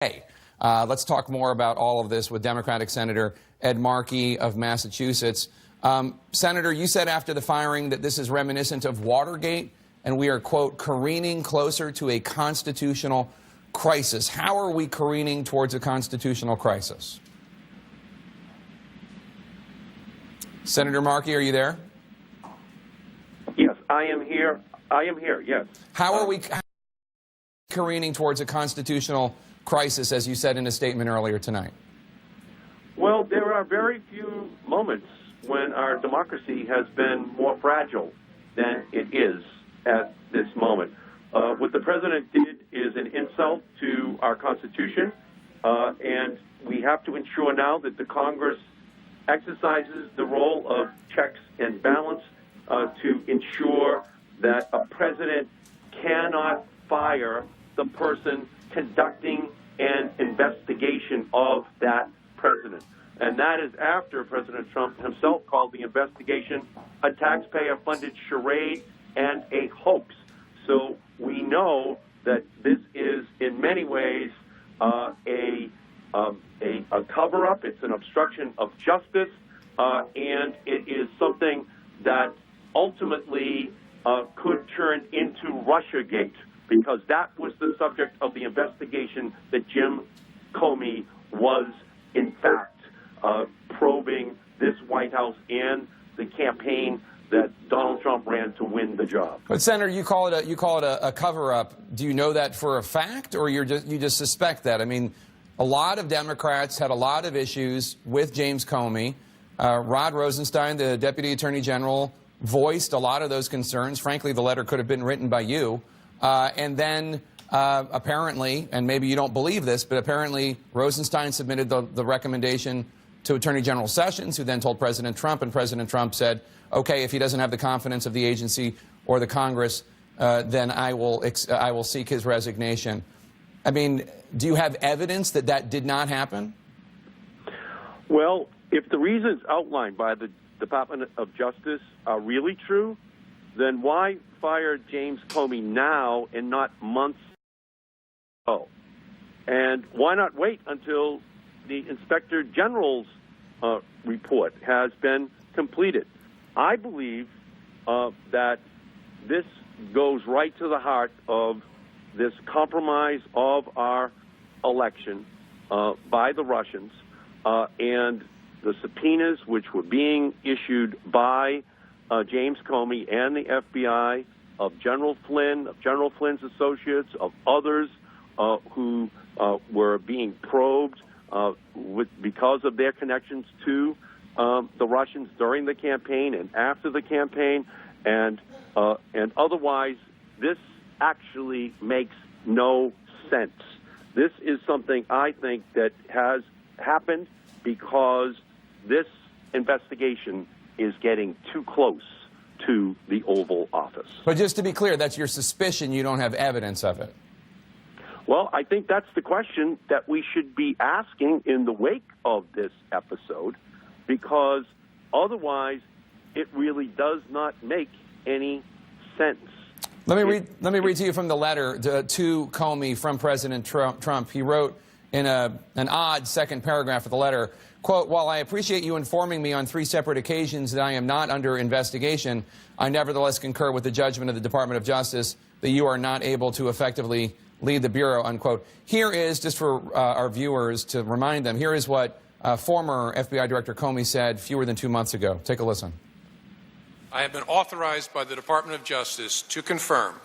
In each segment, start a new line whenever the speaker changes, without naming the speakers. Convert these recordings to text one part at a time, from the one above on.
Hey, let's talk more about all of this with Democratic Senator Ed Markey of Massachusetts. Senator, you said after the firing that this is reminiscent of Watergate, and we are, quote, careening closer to a constitutional crisis. How are we careening towards a constitutional crisis? Senator Markey, are you there?
Yes, I am here. I am here, yes.
How are we careening towards a constitutional crisis, as you said in a statement earlier tonight?
Well, there are very few moments when our democracy has been more fragile than it is at this moment. What the president did is an insult to our Constitution, and we have to ensure now that the Congress exercises the role of checks and balance to ensure that a president cannot fire the person conducting an investigation of that president. And that is after President Trump himself called the investigation a taxpayer-funded charade and a hoax. So we know that this is, in many ways, a cover-up. It's an obstruction of justice, and it is something that ultimately could turn into Russiagate, because that was the subject of the investigation that Jim Comey was, in fact, probing this White House and the campaign that Donald Trump ran to win the job.
But Senator, you call it a cover-up. Do you know that for a fact, or you just suspect that? I mean, a lot of Democrats had a lot of issues with James Comey. Rod Rosenstein, the Deputy Attorney General, voiced a lot of those concerns. Frankly, the letter could have been written by you. And then apparently, and maybe you don't believe this, but apparently Rosenstein submitted the recommendation to Attorney General Sessions, who then told President Trump, and President Trump said, okay, if he doesn't have the confidence of the agency or the Congress, then I will seek his resignation. I mean, do you have evidence that that did not happen?
Well, if the reasons outlined by the Department of Justice are really true, then why fire James Comey now and not months ago? And why not wait until the Inspector General's report has been completed? I believe that this goes right to the heart of this compromise of our election by the Russians and the subpoenas which were being issued by James Comey and the FBI of General Flynn, of General Flynn's associates, of others who were being probed because of their connections to the Russians during the campaign and after the campaign, and otherwise, this actually makes no sense. This is something I think that has happened because this investigation is getting too close to the Oval Office.
But just to be clear, that's your suspicion. You don't have evidence of it.
Well, I think that's the question that we should be asking in the wake of this episode, because otherwise it really does not make any sense.
Let me read to you from the letter to Comey from President Trump. He wrote in an odd second paragraph of the letter, quote, while I appreciate you informing me on 3 separate occasions that I am not under investigation, I nevertheless concur with the judgment of the Department of Justice that you are not able to effectively lead the Bureau, unquote. Here is, just for our viewers to remind them, here is what former FBI Director Comey said fewer than 2 months ago. Take a listen.
I have been authorized by the Department of Justice to confirm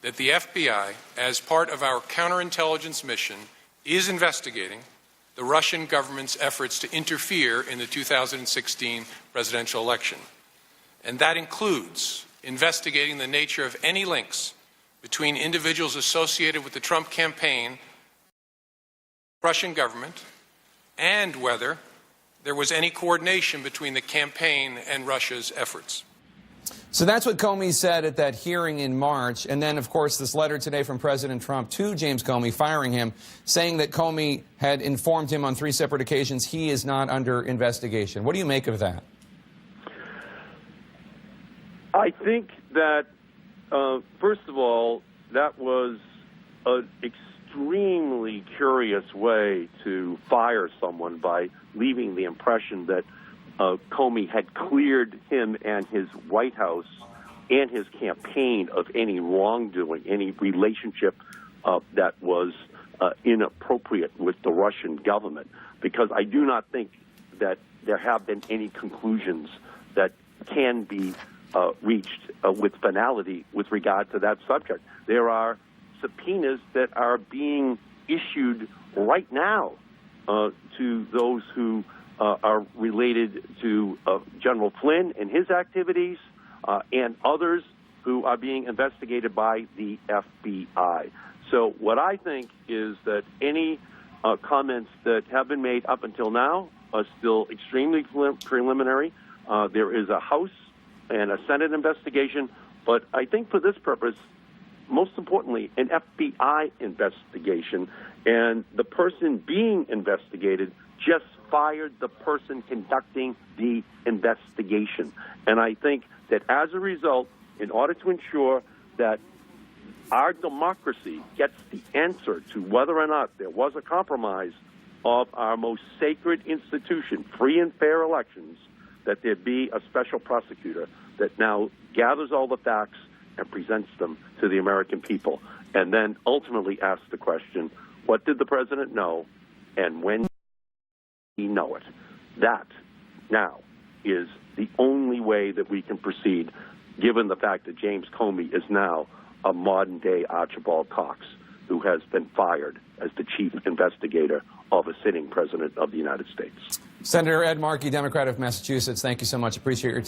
that the FBI, as part of our counterintelligence mission, is investigating the Russian government's efforts to interfere in the 2016 presidential election. And that includes investigating the nature of any links between individuals associated with the Trump campaign, Russian government, and whether there was any coordination between the campaign and Russia's efforts.
So that's what Comey said at that hearing in March. And then, of course, this letter today from President Trump to James Comey, firing him, saying that Comey had informed him on 3 separate occasions he is not under investigation. What do you make of that?
I think that, first of all, that was an extremely curious way to fire someone by leaving the impression that Comey had cleared him and his White House and his campaign of any wrongdoing, any relationship that was inappropriate with the Russian government, because I do not think that there have been any conclusions that can be reached with finality with regard to that subject. There are subpoenas that are being issued right now to those who are related to General Flynn and his activities and others who are being investigated by the FBI. So what I think is that any comments that have been made up until now are still extremely preliminary. There is a House and a Senate investigation, but I think for this purpose, most importantly, an FBI investigation, and the person being investigated just fired the person conducting the investigation. And I think that as a result, in order to ensure that our democracy gets the answer to whether or not there was a compromise of our most sacred institution, free and fair elections, that there be a special prosecutor that now gathers all the facts and presents them to the American people, and then ultimately asks the question, what did the president know, and when did he know it? That now is the only way that we can proceed, given the fact that James Comey is now a modern-day Archibald Cox, who has been fired as the chief investigator of a sitting president of the United States.
Senator Ed Markey, Democrat of Massachusetts, thank you so much. Appreciate your time.